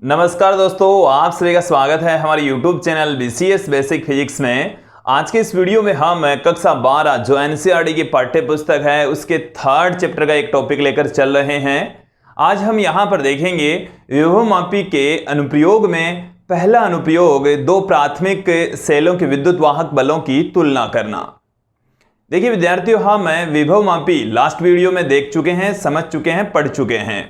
नमस्कार दोस्तों, आप सभी का स्वागत है हमारे YouTube channel BCS basic physics में। आज के इस वीडियो में हम कक्षा 12 जो NCERT की पाठ्य पुस्तक है उसके थर्ड चैप्टर का एक टॉपिक लेकर चल रहे हैं। आज हम यहाँ पर देखेंगे विभवमापी के अनुप्रयोग में पहला अनुप्रयोग दो प्राथमिक सेलों के विद्युत वाहक बलों की तुलना करना। देखिए विद्यार्थियों, हम विभवमापी लास्ट वीडियो में देख चुके हैं, समझ चुके हैं, पढ़ चुके हैं।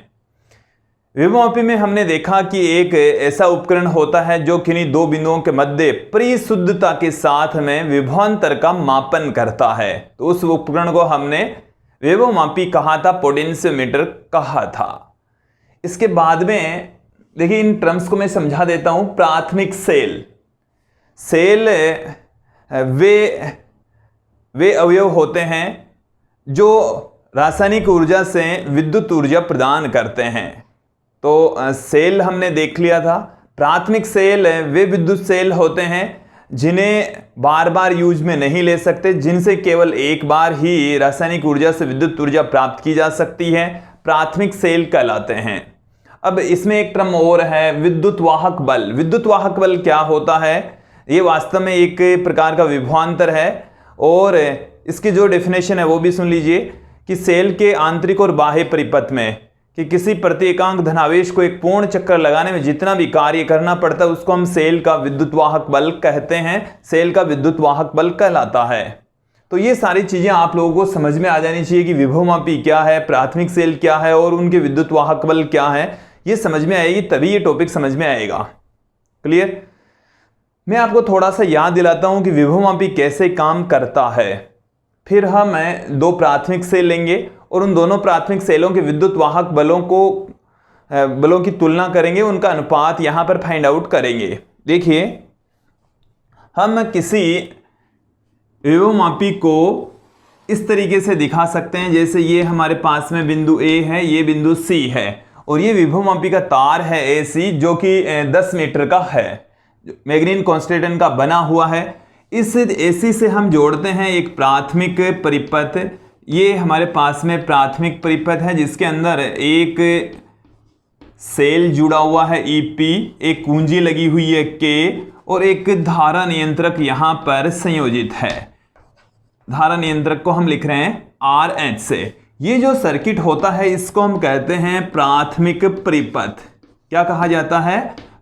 विभवमापी में हमने देखा कि एक ऐसा उपकरण होता है जो किन्हीं दो बिंदुओं के मध्य परिशुद्धता के साथ में विभवांतर का मापन करता है। तो उस उपकरण को हमने विभवमापी कहा था, पोटेंशियोमीटर कहा था। इसके बाद में देखिए इन टर्म्स को मैं समझा देता हूं। प्राथमिक सेल वे अवयव होते हैं जो रासायनिक ऊर्जा से विद्युत ऊर्जा प्रदान करते हैं। तो सेल हमने देख लिया था। प्राथमिक सेल वे विद्युत सेल होते हैं जिन्हें बार बार यूज में नहीं ले सकते, जिनसे केवल एक बार ही रासायनिक ऊर्जा से विद्युत ऊर्जा प्राप्त की जा सकती है, प्राथमिक सेल कहलाते हैं। अब इसमें एक टर्म और है, विद्युत वाहक बल। विद्युत वाहक बल क्या होता है? ये वास्तव में एक प्रकार का विभवांतर है और इसकी जो डेफिनेशन है वो भी सुन लीजिए कि सेल के आंतरिक और बाह्य परिपथ में कि किसी प्रति एकांक धनावेश को एक पूर्ण चक्कर लगाने में जितना भी कार्य करना पड़ता है उसको हम सेल का विद्युत वाहक बल कहते हैं, सेल का विद्युत वाहक बल कहलाता है। तो ये सारी चीजें आप लोगों को समझ में आ जानी चाहिए कि विभवमापी क्या है, प्राथमिक सेल क्या है और उनके विद्युत वाहक बल क्या है। ये समझ में आएगी तभी ये टॉपिक समझ में आएगा। क्लियर? मैं आपको थोड़ा सा याद दिलाता हूं कि विभवमापी कैसे काम करता है। फिर हम दो प्राथमिक सेल लेंगे और उन दोनों प्राथमिक सेलों के विद्युत वाहक बलों की तुलना करेंगे, उनका अनुपात यहां पर फाइंड आउट करेंगे। देखिए, हम किसी विभवमापी को इस तरीके से दिखा सकते हैं जैसे ये हमारे पास में बिंदु A है, ये बिंदु C है और ये विभवमापी का तार है AC जो कि 10 मीटर का है, मैग्नीन कांस्टेंट का बना हुआ है। इस AC से हम जोड़ते हैं एक प्राथमिक परिपथ। ये हमारे पास में प्राथमिक परिपथ है जिसके अंदर एक सेल जुड़ा हुआ है EP, एक कुंजी लगी हुई है K और एक धारा नियंत्रक यहां पर संयोजित है। धारा नियंत्रक को हम लिख रहे हैं RH से। ये जो सर्किट होता है इसको हम कहते हैं प्राथमिक परिपथ। क्या कहा जाता है?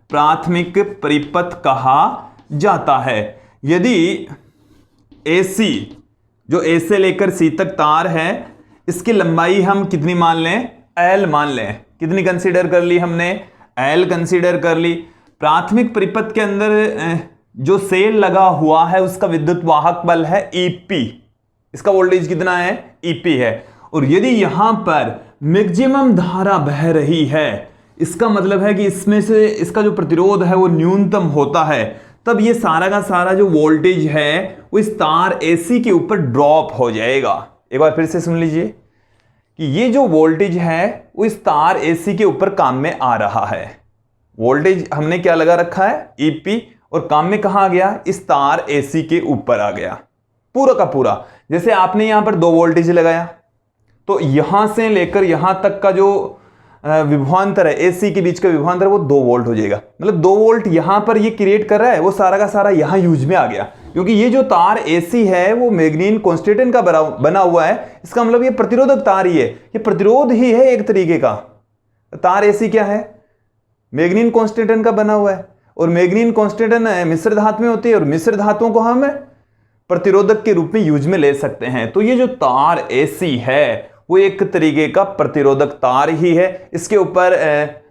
प्राथमिक परिपथ कहा जाता है। यदि AC जो A से लेकर C तक तार है, इसकी लंबाई हम कितनी मान लें? L मान लें। कितनी कंसीडर कर ली हमने? L कंसीडर कर ली। प्राथमिक परिपथ के अंदर जो सेल लगा हुआ है उसका विद्युत वाहक बल है EP। इसका वोल्टेज कितना है? EP है। और यदि यहां पर मैक्सिमम धारा बह रही है, इसका मतलब है कि इसमें से इसका जो प्रतिरोध है वो न्यूनतम होता है, तब ये सारा का सारा जो वोल्टेज है वो इस तार AC के ऊपर ड्रॉप हो जाएगा। एक बार फिर से सुन लीजिए कि ये जो वोल्टेज है वो इस तार AC के ऊपर काम में आ रहा है। वोल्टेज हमने क्या लगा रखा है? EP, और काम में कहां आ गया? इस तार AC के ऊपर आ गया पूरा का पूरा। जैसे आपने यहां पर 2 वोल्टेज लगाया तो यहां से लेकर यहां तक का जो विभवांतर है AC के बीच का विभवांतर वो 2 वोल्ट हो जाएगा। मतलब 2 वोल्ट यहां पर ये क्रिएट कर रहा है, वो सारा का सारा यहां यूज में आ गया। क्योंकि ये जो तार AC है वो मैग्नीन कांस्टेंट का बना हुआ है, इसका मतलब ये प्रतिरोधक तार ही है, ये प्रतिरोध ही है एक तरीके का। तार AC क्या है? मैग्नीन कांस्टेंट का बना हुआ है और मैग्नीन कांस्टेंट मिश्र धातु में होती है और मिश्र धातुओं को हम प्रतिरोधक के रूप में यूज में ले सकते हैं। तो ये जो तार AC है वो एक तरीके का प्रतिरोधक तार ही है। इसके ऊपर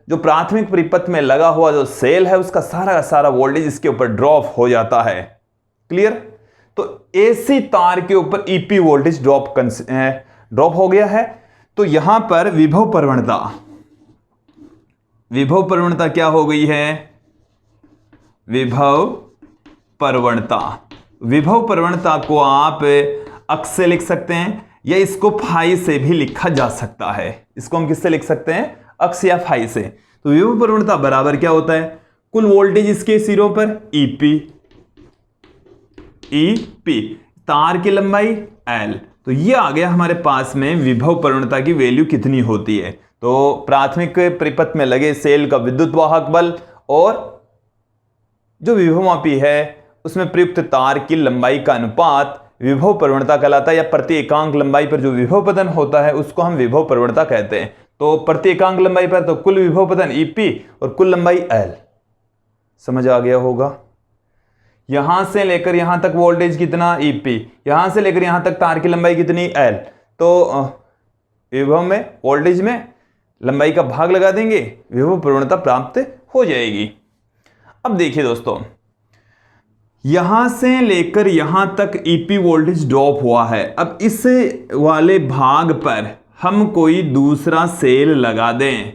जो प्राथमिक परिपथ में लगा हुआ जो सेल है उसका सारा का सारा वोल्टेज इसके ऊपर ड्रॉप हो जाता है। क्लियर? तो AC तार के ऊपर EP वोल्टेज ड्रॉप हो गया है। तो यहां पर विभव प्रवणता क्या हो गई है? विभव प्रवणता को आप अक्ष से लिख सकते हैं या इसको फाई से भी लिखा जा सकता है। इसको हम किससे लिख सकते हैं? अक्ष या फाई से। तो विभव प्रवणता बराबर क्या होता है? कुल वोल्टेज इसके सिरों पर EP, तार की लंबाई L। तो ये आ गया हमारे पास में विभव प्रवणता की वैल्यू कितनी होती है। तो प्राथमिक परिपथ में लगे सेल का विद्युत वाहक बल और जो विभवमापी है उसमें प्रयुक्त तार की लंबाई का अनुपात विभव प्रवणता कहलाता है, या प्रति एकांक लंबाई पर जो विभव पतन होता है उसको हम विभव प्रवणता कहते हैं। तो प्रति एकांक लंबाई पर तो कुल विभव पतन EP और कुल लंबाई L। समझ आ गया होगा। यहां से लेकर यहां तक वोल्टेज कितना EP, यहां से लेकर यहां तक तार की लंबाई कितनी L। तो विभव में वोल्टेज में लंबाई का भाग लगा देंगे, विभव प्रवणता प्राप्त हो जाएगी। अब देखिए दोस्तों, यहां से लेकर यहां तक EP वोल्टेज ड्रॉप हुआ है। अब इस वाले भाग पर हम कोई दूसरा सेल लगा दें,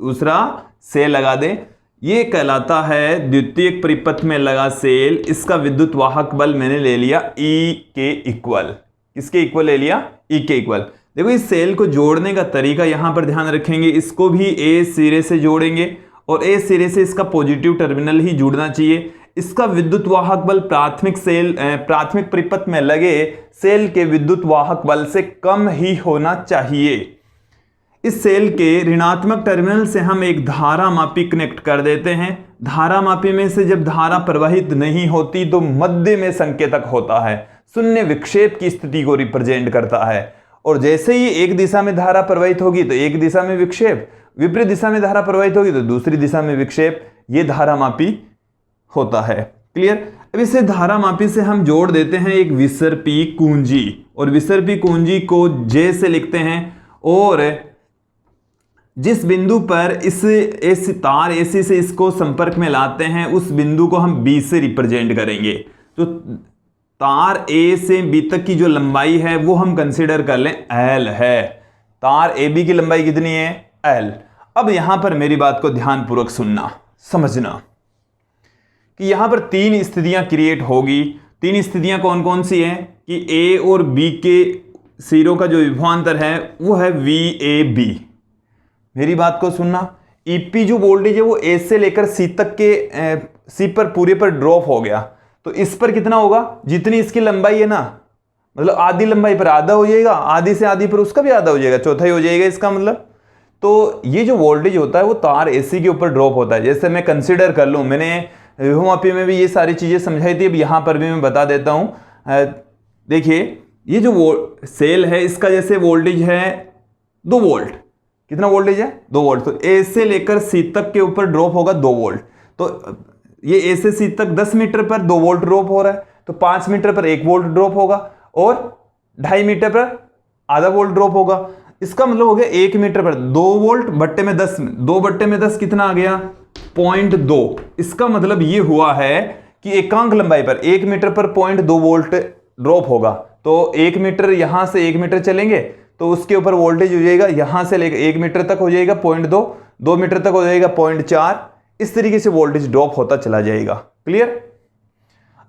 दूसरा सेल लगा दें, ये कहलाता है द्वितीयक परिपथ में लगा सेल। इसका विद्युत वाहक बल मैंने ले लिया E के इक्वल। किसके इक्वल ले लिया? E के इक्वल। देखो इस सेल को जोड़ने का तरीका यहां पर ध्यान रखेंगे, इसको भी A सिरे से जोड़ेंगे और A सिरे से इसका पॉजिटिव टर्मिनल ही जुड़ना चाहिए। इसका विद्युत वाहक बल प्राथमिक परिपथ में लगे सेल के विद्युत वाहक बल से कम ही होना चाहिए। इस सेल के ऋणात्मक टर्मिनल से हम एक धारा मापी कनेक्ट कर देते हैं। धारा मापी में से जब धारा प्रवाहित नहीं होती तो मध्य में संकेतक होता है, शून्य विक्षेप की स्थिति को रिप्रेजेंट करता है। और जैसे ही एक दिशा में धारा प्रवाहित होगी तो एक दिशा में विक्षेप, विपरीत दिशा में धारा प्रवाहित होगी तो दूसरी दिशा में विक्षेप, ये धारा मापी होता है। क्लियर? अब इसे धारा मापी से हम जोड़ देते हैं एक विसर्पी कुंजी, और विसर्पी कुंजी को J से लिखते हैं, और जिस बिंदु पर इस तार AC से इसको संपर्क में लाते हैं उस बिंदु को हम B से रिप्रेजेंट करेंगे। तो तार A से B तक की जो लंबाई है वो हम कंसीडर कर लें L है। तार AB की लंबाई कितनी है? L। अब यहां पर मेरी बात को ध्यानपूर्वक सुनना, समझना कि यहां पर तीन स्थितियां क्रिएट होगी। तीन स्थितियां कौन कौन सी हैं कि A और B के सिरों का जो विभवांतर है वो है VAB। मेरी बात को सुनना, EP जो वोल्टेज है वो A से लेकर C तक के C पर पूरे पर ड्रॉप हो गया, तो इस पर कितना होगा? जितनी इसकी लंबाई है ना, मतलब आधी लंबाई पर आधा हो जाएगा, आधी से आधी पर उसका भी आधा हो जाएगा, चौथाई हो जाएगा इसका मतलब। तो ये जो वोल्टेज होता है वो तार AC के ऊपर ड्रॉप होता है। जैसे मैं कंसिडर कर लूँ, मैंने विभवमापी में भी ये सारी चीजें समझाई थी, अब यहां पर भी मैं बता देता हूं। देखिए ये जो सेल है इसका जैसे वोल्टेज है 2 वोल्ट। कितना वोल्टेज है? 2 वोल्ट। तो A से लेकर C तक के ऊपर ड्रॉप होगा 2 वोल्ट। तो ये A से C तक 10 मीटर पर 2 वोल्ट ड्रॉप हो रहा है, तो 5 मीटर पर 1 वोल्ट ड्रॉप होगा और 2.5 मीटर पर आधा वोल्ट ड्रॉप होगा। इसका मतलब हो गया 1 मीटर पर 2 वोल्ट बट्टे में 10, 2 बट्टे में 10 कितना आ गया? 0.2। इसका मतलब ये हुआ है कि एकांक लंबाई पर 1 मीटर पर 0.2 वोल्ट ड्रॉप होगा। तो 1 मीटर यहां से 1 मीटर चलेंगे तो उसके ऊपर वोल्टेज हो जाएगा, यहां से लेकर 1 मीटर तक हो जाएगा 0.2, 2 मीटर तक हो जाएगा 0.4। इस तरीके से वोल्टेज ड्रॉप होता चला जाएगा। क्लियर?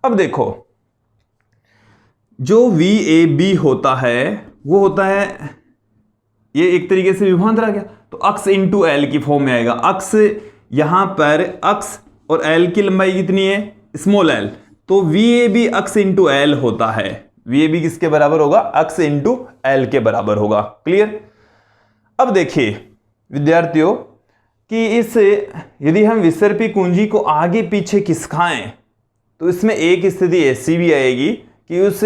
अब देखो जो VAB होता है वो होता है, ये एक तरीके से विभवांतर आ गया, तो अक्स इंटू L की फॉर्म में आएगा। अक्स यहां पर अक्स और L की लंबाई कितनी है? Small l। तो VAB अक्स इंटू L होता है। VAB किसके बराबर होगा? अक्स इंटू L के बराबर होगा। क्लियर? अब देखिए विद्यार्थियों कि यदि हम विसर्पी कुंजी को आगे पीछे खिसकाएं तो इसमें एक स्थिति ऐसी भी आएगी कि उस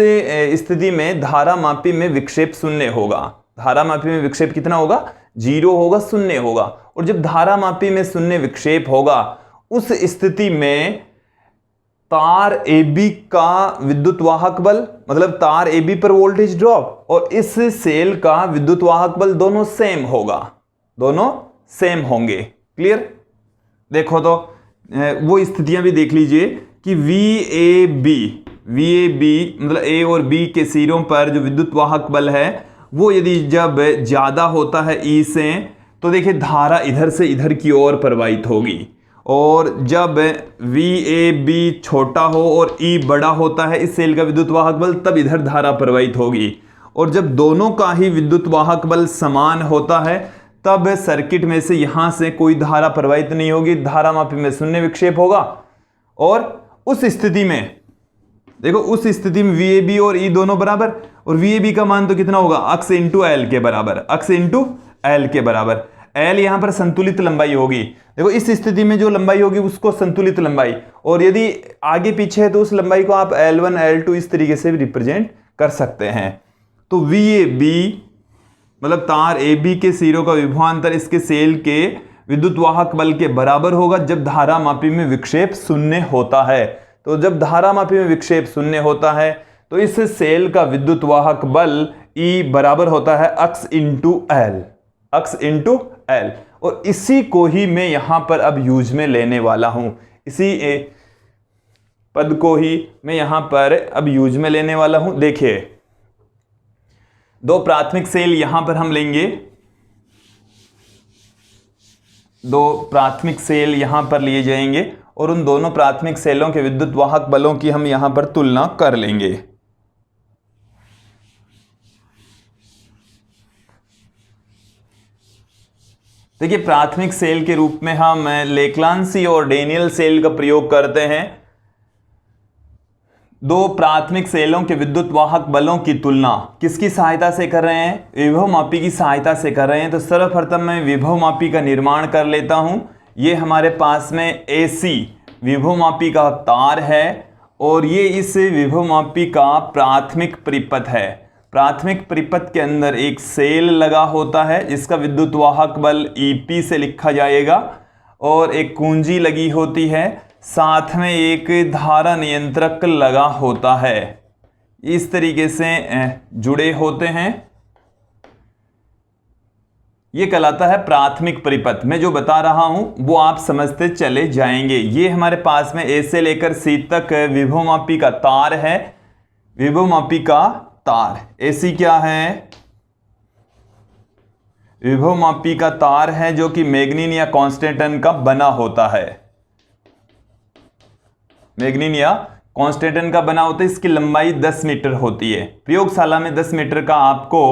स्थिति में धारा मापी में विक्षेप शून्य होगा। धारा मापी में विक्षेप कितना होगा? 0 होगा, शून्य होगा। और जब धारा मापी में शून्य विक्षेप होगा उस स्थिति में तार AB का विद्युत वाहक बल, मतलब तार AB पर वोल्टेज ड्रॉप और इस सेल का विद्युत वाहक बल दोनों सेम होगा, दोनों सेम होंगे। क्लियर? देखो तो वो स्थितियां भी देख लीजिए कि VAB मतलब A और B के सिरों पर जो विद्युत वाहक बल है वो यदि जब ज्यादा होता है E से, तो देखिए धारा इधर से इधर की ओर प्रवाहित होगी, और जब VAB छोटा हो और E बड़ा होता है इस सेल का विद्युत वाहक बल, तब इधर धारा प्रवाहित होगी। और जब दोनों का ही विद्युत वाहक बल समान होता है तब सर्किट में से यहां से कोई धारा प्रवाहित नहीं होगी, धारा मापी में शून्य विक्षेप होगा। और उस स्थिति में देखो, उस स्थिति में VAB और E दोनों बराबर, और VAB का मान तो कितना होगा? अक्स इंटू L के बराबर, अक्स इंटू L के बराबर। L यहां पर संतुलित लंबाई होगी। देखो इस स्थिति में जो लंबाई होगी उसको संतुलित लंबाई, और यदि आगे पीछे है तो उस लंबाई को आप L1 L2 इस तरीके से भी रिप्रेजेंट कर सकते हैं। तो VAB मतलब तार AB के सिरों का विभवांतर इसके सेल के विद्युत वाहक बल के बराबर होगा जब धारामापी में विक्षेप शून्य होता है। तो जब धारामापी में विक्षेप शून्य होता है तो इस सेल का विद्युत वाहक बल E बराबर होता है अक्स इंटू L, अक्स इंटू L। और इसी को ही मैं यहां पर अब यूज में लेने वाला हूं, इसी पद को ही मैं यहां पर अब यूज में लेने वाला हूं। देखिए दो प्राथमिक सेल यहां पर हम लेंगे, दो प्राथमिक सेल यहां पर लिए जाएंगे और उन दोनों प्राथमिक सेलों के विद्युत वाहक बलों की हम यहां पर तुलना कर लेंगे। देखिए प्राथमिक सेल के रूप में हम लेक्लांसी और डेनियल सेल का प्रयोग करते हैं। दो प्राथमिक सेलों के विद्युत वाहक बलों की तुलना किसकी सहायता से कर रहे हैं? विभवमापी की सहायता से कर रहे हैं। तो सर्वप्रथम मैं विभवमापी का निर्माण कर लेता हूं। ये हमारे पास में AC विभवमापी का तार है और ये इस विभवमापी का प्राथमिक परिपथ है। प्राथमिक परिपथ के अंदर एक सेल लगा होता है जिसका विद्युत वाहक बल EP से लिखा जाएगा और एक कुंजी लगी होती है, साथ में एक धारा नियंत्रक लगा होता है। इस तरीके से जुड़े होते हैं। ये कहलाता है प्राथमिक परिपथ। मैं जो बता रहा हूं वो आप समझते चले जाएंगे। ये हमारे पास में A से लेकर C तक विभवमापी का तार है। विभवमापी का तार AC क्या है? विभवमापी का तार है जो कि मैग्नीन या कॉन्स्टेंटन का बना होता है। मैग्नीन या कॉन्स्टेंटन का बना होता है। इसकी लंबाई 10 मीटर होती है। प्रयोगशाला में 10 मीटर का आपको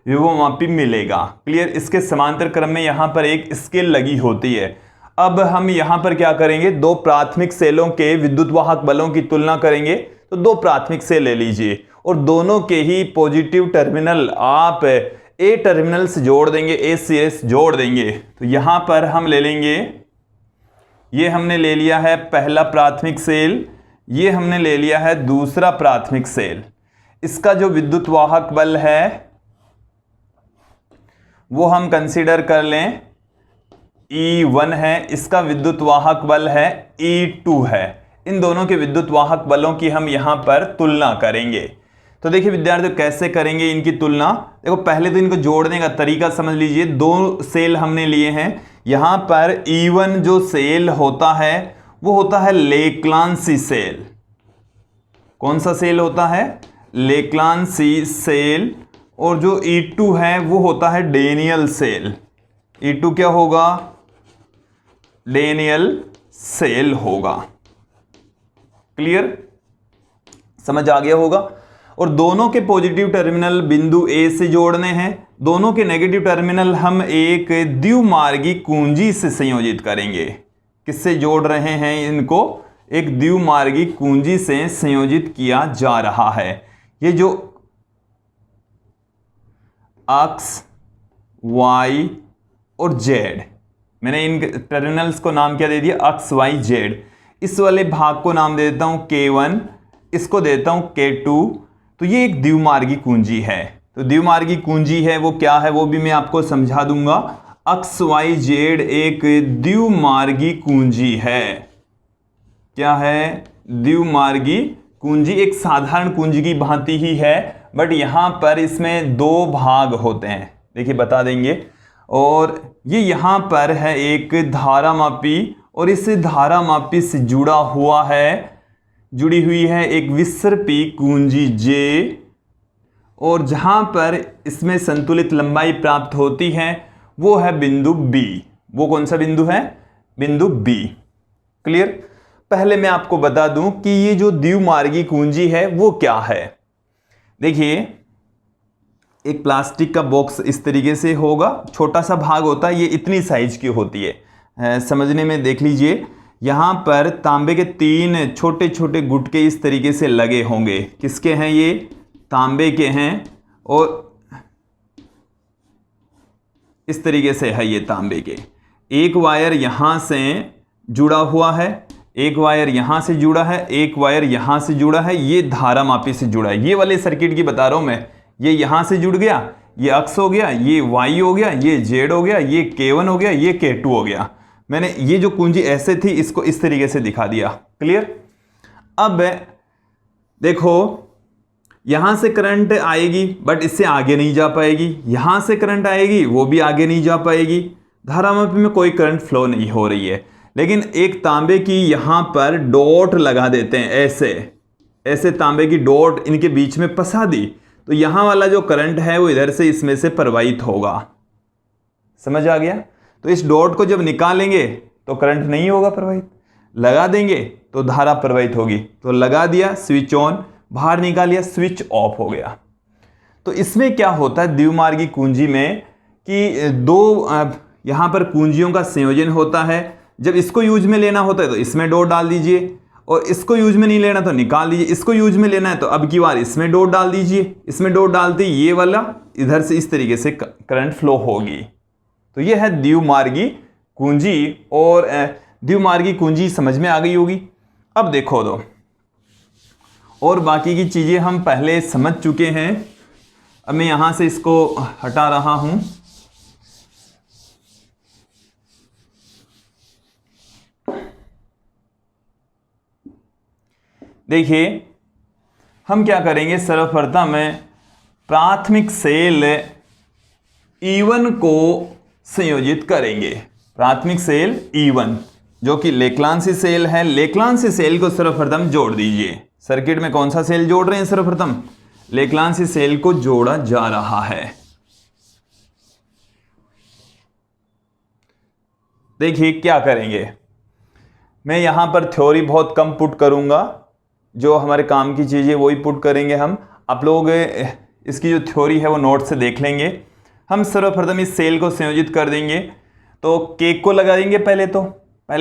विभवमापी मिलेगा। क्लियर? इसके समांतर क्रम में यहां पर एक स्केल लगी होती है। अब हम यहां पर क्या करेंगे? दो प्राथमिक सेलों के विद्युत वाहक बलों की तुलना करेंगे। तो दो प्राथमिक सेल ले लीजिए और दोनों के ही पॉजिटिव टर्मिनल आप A टर्मिनल से जोड़ देंगे, A से जोड़ देंगे। तो यहां पर हम ले लेंगे, ये हमने ले लिया है पहला प्राथमिक सेल, ये हमने ले लिया है दूसरा प्राथमिक सेल। इसका जो विद्युत वाहक बल है वो हम कंसीडर कर लें E1 है, इसका विद्युत वाहक बल है E2 है। इन दोनों के विद्युत वाहक बलों की हम यहां पर तुलना करेंगे। तो देखिए विद्यार्थियों कैसे करेंगे इनकी तुलना? देखो पहले तो इनको जोड़ने का तरीका समझ लीजिए। दो सेल हमने लिए हैं। यहां पर E1 जो सेल होता है वो होता है लेक्लांसी सेल। कौन सा सेल होता है? लेक्लांसी सेल। और जो E2 है वो होता है डेनियल सेल। E2 क्या होगा? डेनियल सेल होगा। क्लियर? समझ आ गया होगा। और दोनों के पॉजिटिव टर्मिनल बिंदु A से जोड़ने हैं। दोनों के नेगेटिव टर्मिनल हम एक द्विमार्गी कुंजी से संयोजित करेंगे। किससे जोड़ रहे हैं इनको? एक द्विमार्गी कुंजी से संयोजित किया जा रहा है। ये जो X, Y और Z, मैंने इन टर्मिनल्स को नाम क्या दे दिया? X, Y, Z। इस वाले भाग को नाम दे देता हूं K1, इसको देता हूं K2। तो ये एक द्विमार्गी कुंजी है। तो द्विमार्गी कुंजी है वो क्या है वो भी मैं आपको समझा दूंगा। X, Y, Z एक द्विमार्गी कुंजी है। क्या है? द्विमार्गी कुंजी। एक साधारण कुंजी की भांति ही है, बट यहां पर इसमें दो भाग होते हैं। देखिए बता देंगे। और ये यहां पर है एक धारामापी और इस धारामापी से जुड़ी हुई है एक विसर्पी कुंजी J। और जहां पर इसमें संतुलित लंबाई प्राप्त होती है वो है बिंदु B। वो कौन सा बिंदु है? बिंदु B। क्लियर? पहले मैं आपको बता दूं कि ये जो द्विमार्गी कुंजी है वो क्या है। देखिए एक प्लास्टिक का बॉक्स इस तरीके से होगा, छोटा सा भाग होता है, ये इतनी साइज की होती है। समझने में देख लीजिए, यहां पर तांबे के 3 छोटे छोटे गुटके इस तरीके से लगे होंगे। किसके हैं ये? तांबे के हैं। और इस तरीके से है ये तांबे के। एक वायर यहां से जुड़ा हुआ है, एक वायर यहां से जुड़ा है, एक वायर यहां से जुड़ा है, ये धारा मापी से जुड़ा है। ये वाले सर्किट की बता रहा हूं मैं, ये यहां से जुड़ गया, ये अक्स हो गया, ये वाई हो गया, ये जेड हो गया, ये K1 हो गया, ये K2 हो गया। मैंने ये जो कुंजी ऐसे थी इसको इस तरीके से दिखा दिया। क्लियर? अब देखो यहां से करंट आएगी बट इससे आगे नहीं जा पाएगी, यहां से करंट आएगी वो भी आगे नहीं जा पाएगी, धारा मापी में कोई करंट फ्लो नहीं हो रही है। लेकिन एक तांबे की यहां पर डॉट लगा देते हैं, ऐसे तांबे की डॉट इनके बीच में फंसा दी, तो यहां वाला जो करंट है वो इधर से इसमें से प्रवाहित होगा। समझ आ गया? तो इस डॉट को जब निकालेंगे तो करंट नहीं होगा प्रवाहित, लगा देंगे तो धारा प्रवाहित होगी। तो लगा दिया स्विच ऑन, बाहर निकालिया स्विच ऑफ हो गया। तो इसमें क्या होता है द्विमार्गी कुंजी में कि दो यहां पर कुंजियों का संयोजन होता है। जब इसको यूज में लेना होता है तो इसमें डॉट डाल दीजिए, और इसको यूज में नहीं लेना तो निकाल दीजिए। इसको यूज में लेना है तो अब की बार इसमें डॉट डाल दीजिए, इसमें डॉट डालते ये वाला इधर से इस तरीके से करंट फ्लो होगी। तो ये है द्विमार्गी कुंजी, और द्विमार्गी कुंजी समझ में आ गई होगी। अब देखो दो और बाकी की चीजें हम पहले समझ चुके हैं। अब मैं यहां से इसको हटा रहा हूं। देखिए हम क्या करेंगे, सर्वप्रथम प्राथमिक सेल E1 को संयोजित करेंगे। प्राथमिक सेल E1 जो कि लेक्लांसी सेल है, लेक्लांसी सेल को सर्वप्रथम जोड़ दीजिए। सर्किट में कौन सा सेल जोड़ रहे हैं? सर्वप्रथम लेक्लांसी सेल को जोड़ा जा रहा है। देखिए क्या करेंगे, मैं यहां पर थ्योरी बहुत कम पुट करूंगा, जो हमारे काम की चीजें वही पुट करेंगे हम। आप लोग इसकी जो थ्योरी है वो नोट से देख लेंगे। हम सर्वप्रथम इस सेल को संयोजित कर देंगे, तो K को लगा देंगे। पहले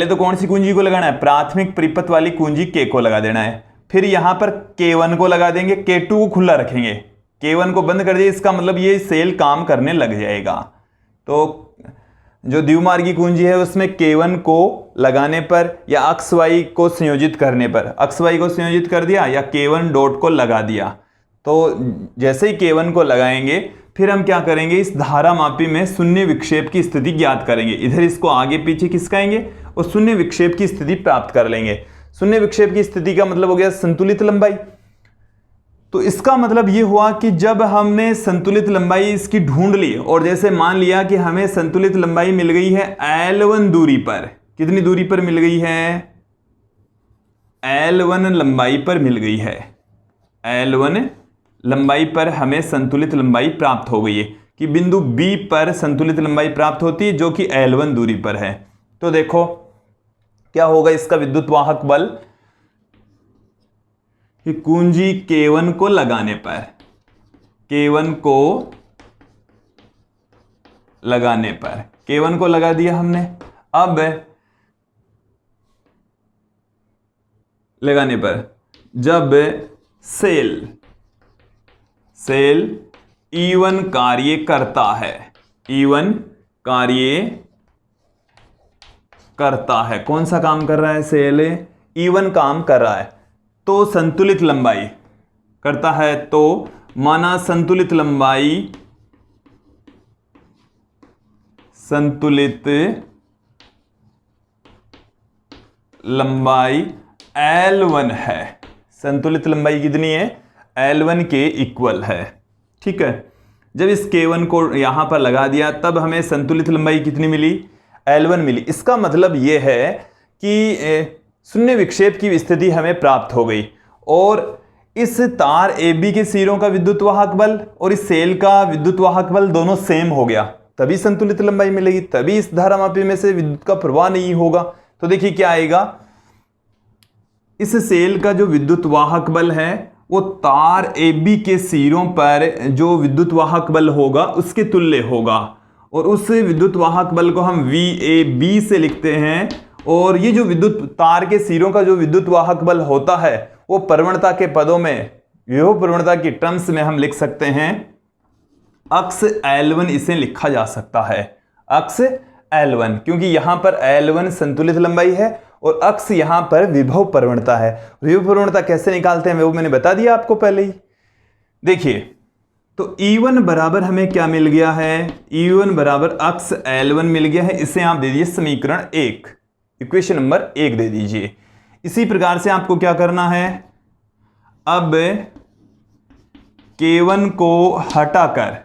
तो कौन सी कुंजी को लगाना है? प्राथमिक परिपथ वाली कुंजी K को लगा देना है। फिर यहां पर K1 को लगा देंगे, K2 को खुला रखेंगे, K1 को बंद कर दिए। इसका मतलब ये सेल काम करने लग जाएगा। तो जो द्विमार्गी कुंजी है उसमें K1 को लगाने पर या अक्स वाई को संयोजित करने पर, अक्स वाई को संयोजित कर दिया या K1 डॉट को लगा दिया, तो जैसे ही K1 को लगाएंगे फिर हम क्या करेंगे, इस धारा मापी में शून्य विक्षेप की स्थिति ज्ञात करेंगे। इधर इसको आगे पीछे खिसकाएंगे और शून्य विक्षेप की स्थिति प्राप्त कर लेंगे। शून्य विक्षेप की स्थिति का मतलब हो गया संतुलित लंबाई। तो इसका मतलब ये हुआ कि जब हमने संतुलित लंबाई इसकी ढूंढ ली, और जैसे मान लिया कि हमें संतुलित लंबाई मिल गई है L1 दूरी पर। कितनी दूरी पर मिल गई है? L1 लंबाई पर मिल गई है। L1 लंबाई पर हमें संतुलित लंबाई प्राप्त हो गई है कि बिंदु B पर संतुलित लंबाई प्राप्त होती है जो कि L1 दूरी पर है। तो देखो क्या होगा इसका विद्युत वाहक बल कि कुंजी K1 को लगाने पर, K1 को लगाने पर, K1 को लगा दिया हमने। अब लगाने पर जब सेल E1 कार्य करता है, E1 कार्य करता है, कौन सा काम कर रहा है? सेल E1 काम कर रहा है, तो संतुलित लंबाई करता है। तो माना संतुलित लंबाई L1 है। संतुलित लंबाई कितनी है? L1 के इक्वल है। ठीक है, जब इस K1 को यहां पर लगा दिया तब हमें संतुलित लंबाई कितनी मिली? L1 मिली। इसका मतलब यह है कि शून्य विक्षेप की स्थिति हमें प्राप्त हो गई, और इस तार AB के सिरों का विद्युत वाहक बल और इस सेल का विद्युत वाहक बल दोनों सेम हो गया, तभी संतुलित लंबाई मिलेगी, तभी इस धारा मापी में से विद्युत का प्रवाह नहीं होगा। तो देखिए क्या आएगा, इस सेल का जो विद्युत वाहक बल है वो तार AB के सिरों पर जो विद्युत वाहक बल होगा उसके तुल्य होगा, और उस विद्युत वाहक बल को हम VAB से लिखते हैं। और ये जो विद्युत तार के सिरों का जो विद्युत वाहक बल होता है वो प्रवणता के पदों में, विभव प्रवणता की टर्म्स में हम लिख सकते हैं अक्स L1 इसे लिखा जा सकता है। अक्ष L1, क्योंकि यहां पर L1 संतुलित लंबाई है और अक्ष यहां पर विभव प्रवणता है। विभव प्रवणता कैसे निकालते हैं वो मैंने बता दिया आपको पहले ही। देखिए, तो E1 बराबर हमें क्या मिल गया है, E1 बराबर अक्ष L1 मिल गया है। इसे आप दे दीजिए समीकरण 1, इक्वेशन नंबर 1 दे दीजिए। इसी प्रकार से आपको क्या करना है, अब K1 को हटाकर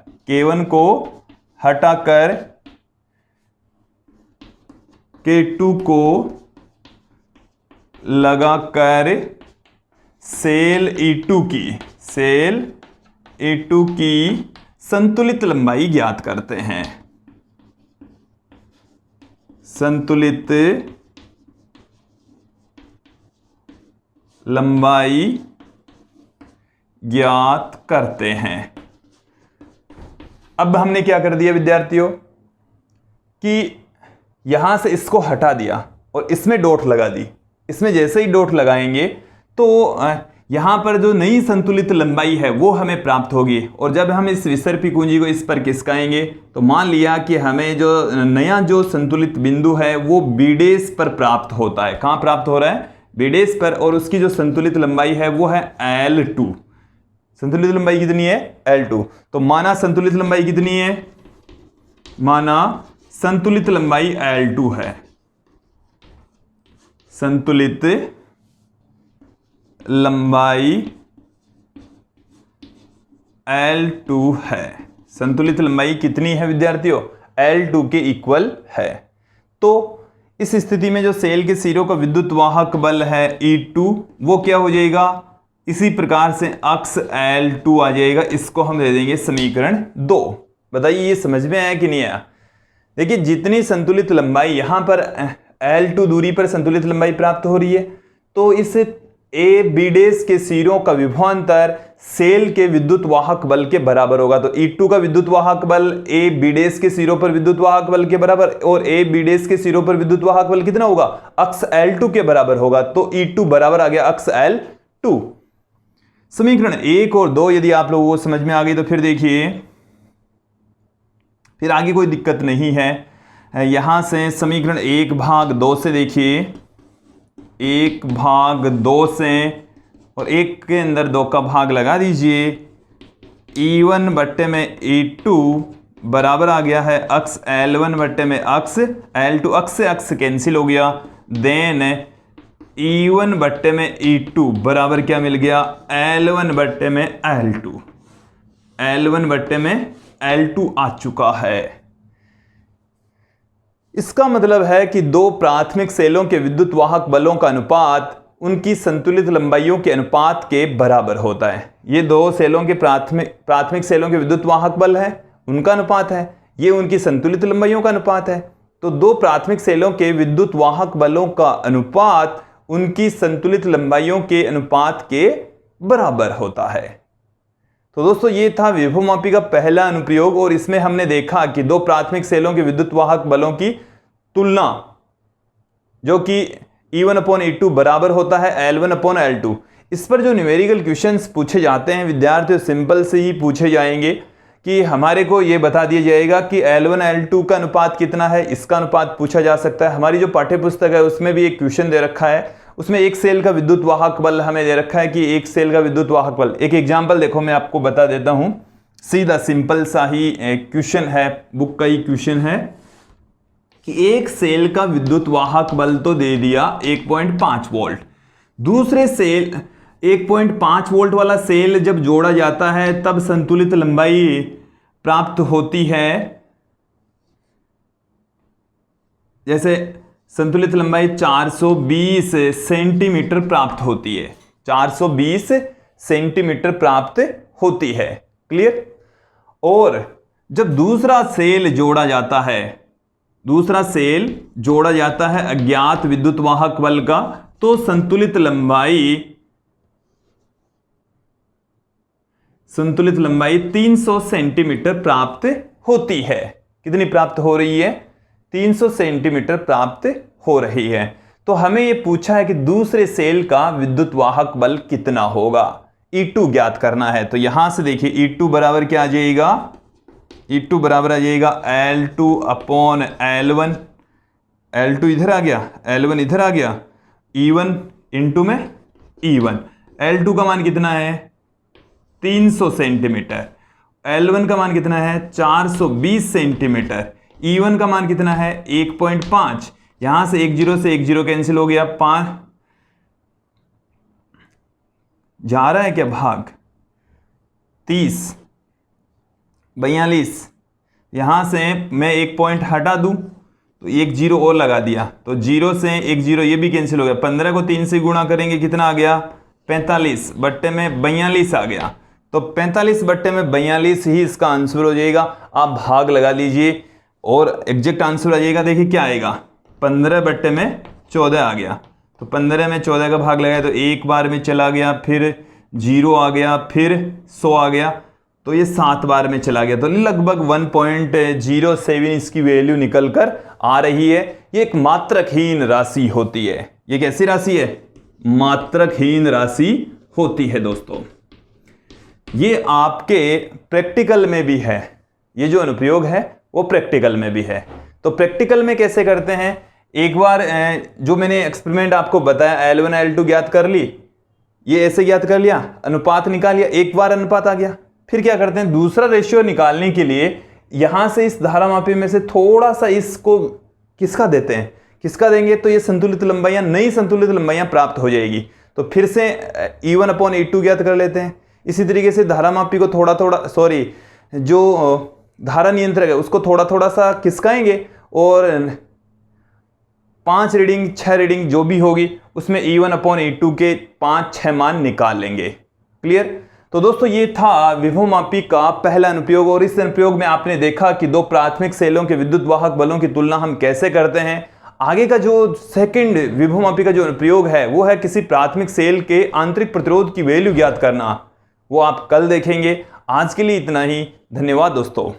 K2 को लगाकर सेल E2 की संतुलित लंबाई ज्ञात करते हैं। संतुलित लंबाई ज्ञात करते हैं। अब हमने क्या कर दिया विद्यार्थियों कि यहां से इसको हटा दिया और इसमें डॉट लगा दी। इसमें जैसे ही डॉट लगाएंगे तो यहां पर जो नई संतुलित लंबाई है वो हमें प्राप्त होगी। और जब हम इस विसर्पी कुंजी को इस पर खिसकाएंगे तो मान लिया कि हमें जो नया जो संतुलित बिंदु है वो B' पर प्राप्त होता है। कहां प्राप्त हो रहा है, B' पर, और उसकी जो संतुलित लंबाई है वो है L2। संतुलित लंबाई कितनी है, L2। तो माना संतुलित लंबाई कितनी है, माना संतुलित लंबाई L2 है। संतुलित लंबाई L2 है। संतुलित लंबाई कितनी है विद्यार्थियों, L2 के इक्वल है। तो इस स्थिति में जो सेल के सिरों का विद्युत वाहक बल है E2 वो क्या हो जाएगा, इसी प्रकार से अक्ष L2 आ जाएगा। इसको हम दे देंगे समीकरण 2। बताइए ये समझ में आया कि नहीं आया। देखिए, जितनी संतुलित लंबाई यहां पर L2 दूरी पर संतुलित लंबाई प्राप्त हो रही है, तो इस B' के सिरों का विभवांतर सेल के विद्युत वाहक बल के बराबर होगा। तो E2 का विद्युत वाहक बल B' के सिरों पर विद्युत वाहक बल के बराबर, और B' के सिरों पर विद्युत वाहक बल कितना होगा, अक्ष L2 के बराबर होगा। तो E2 बराबर आ गया अक्ष L2। समीकरण 1 और 2 यदि आप लोगों को समझ में आ गई तो फिर देखिए, फिर आगे कोई दिक्कत नहीं है। यहां से समीकरण 1/2 से देखिए, 1/2 से और 1 के अंदर 2 का भाग लगा दीजिए। E1 बट्टे में E2 बराबर आ गया है अक्ष L1 बट्टे में अक्ष L2। अक्ष से अक्ष कैंसिल हो गया, देन E1 बट्टे में E2 बराबर क्या मिल गया, L1 बट्टे में L2। L1 बट्टे में L2 आ चुका है। इसका मतलब है कि दो प्राथमिक सेलों के विद्युत वाहक बलों का अनुपात उनकी संतुलित लंबाइयों के अनुपात के बराबर होता है। ये दो सेलों के प्राथमिक सेलों के विद्युत वाहक बल है, उनका अनुपात है, ये उनकी संतुलित लंबाइयों का अनुपात है। तो दो प्राथमिक सेलों के विद्युत वाहक बलों का अनुपात उनकी संतुलित लंबाइयों के अनुपात के बराबर होता है। तो दोस्तों ये था विभवमापी का पहला अनुप्रयोग, और इसमें हमने देखा कि दो प्राथमिक सेलों के विद्युत वाहक बलों की तुलना जो कि E1/E2 बराबर होता है L1/L2। इस पर जो न्यूमेरिकल क्वेश्चंस पूछे जाते हैं विद्यार्थियों, सिंपल से ही पूछे जाएंगे कि हमारे को ये बता दिया जाएगा कि L1L2 का अनुपात कितना है, इसका अनुपात पूछा जा सकता है। हमारी जो पाठ्य पुस्तक है उसमें भी एक क्वेश्चन दे रखा है, उसमें एक सेल का विद्युत वाहक बल हमें दे रखा है कि एक सेल का विद्युत वाहक बल। एक एग्जाम्पल देखो मैं आपको बता देता हूं, सीधा सिंपल सा ही क्वेश्चन है, बुक का ही क्वेश्चन है कि एक सेल का विद्युत वाहक बल तो दे दिया 1.5 वोल्ट। दूसरे सेल 1.5 वोल्ट वाला सेल जब जोड़ा जाता है तब संतुलित लंबाई प्राप्त होती है। जैसे संतुलित लंबाई 420 सेंटीमीटर प्राप्त होती है, 420 सेंटीमीटर प्राप्त होती है। क्लियर। और जब दूसरा सेल जोड़ा जाता है, दूसरा सेल जोड़ा जाता है अज्ञात विद्युत वाहक बल का, तो संतुलित लंबाई 300 सेंटीमीटर प्राप्त होती है। कितनी प्राप्त हो रही है, 300 सेंटीमीटर प्राप्त हो रही है। तो हमें यह पूछा है कि दूसरे सेल का विद्युत वाहक बल कितना होगा, E2 ज्ञात करना है। तो यहां से देखिए E2 बराबर क्या आ जाएगा, E2 बराबर आ जाएगा L2 अपॉन L1, L2 इधर आ गया, L1 इधर आ गया, E1 इंटू में E1। L2 का मान कितना है 300 सेंटीमीटर, L1 का मान कितना है 420 सेंटीमीटर, E1 का मान कितना है 1.5। यहां से एक जीरो कैंसिल हो गया, 5 जा रहा है क्या भाग, 30 42। यहां से मैं एक पॉइंट हटा दूं तो एक जीरो और लगा दिया, तो जीरो से एक जीरो ये भी कैंसिल हो गया। 15 को 3 से गुणा करेंगे कितना आ गया 45 बट्टे में 42 आ गया, तो 45 बट्टे में 42 ही इसका आंसर हो जाएगा। आप भाग लगा लीजिए और एग्जैक्ट आंसर आ जाएगा। देखिए क्या आएगा, 15 बट्टे में 14 आ गया, तो 15 में 14 का भाग लगाया तो एक बार में चला गया, फिर 0 आ गया, फिर 100 आ गया, तो ये 7 बार में चला गया, तो लगभग 1.07 इसकी वैल्यू निकल कर आ रही है। ये एक मात्रकहीन राशि होती है। ये कैसी राशि है, मात्रकहीन राशि होती है दोस्तों। ये आपके प्रैक्टिकल में भी है, ये जो अनुप्रयोग है वो प्रैक्टिकल में भी है। तो प्रैक्टिकल में कैसे करते हैं, एक बार जो मैंने एक्सपेरिमेंट आपको बताया, L1 L2 ज्ञात कर ली, ये ऐसे ज्ञात कर लिया, अनुपात निकाल लिया, एक बार अनुपात आ गया। फिर क्या करते हैं, दूसरा रेशियो निकालने के लिए यहां से इस धारामापी में से थोड़ा सा इसको किसका देते हैं, किसका देंगे, तो ये संतुलित लंबाइयां, नई संतुलित लंबाइयां प्राप्त हो जाएगी। तो फिर से E1 अपॉन E2 ज्ञात कर लेते हैं। इसी तरीके से धारामापी को थोड़ा थोड़ा, जो धारा नियंत्रक है उसको थोड़ा थोड़ा सा खिसकाएंगे और 5 रीडिंग 6 रीडिंग जो भी होगी उसमें E1 अपॉन E2 के 5-6 मान निकाल लेंगे। क्लियर। तो दोस्तों ये था विभवमापी का पहला अनुप्रयोग, और इस अनुप्रयोग में आपने देखा कि दो प्राथमिक सेलों के विद्युत वाहक बलों की तुलना हम कैसे करते हैं। आगे का जो सेकंड विभवमापी का जो अनुप्रयोग है वो है किसी प्राथमिक सेल के आंतरिक प्रतिरोध की वैल्यू ज्ञात करना, वो आप कल देखेंगे। आज के लिए इतना ही, धन्यवाद दोस्तों।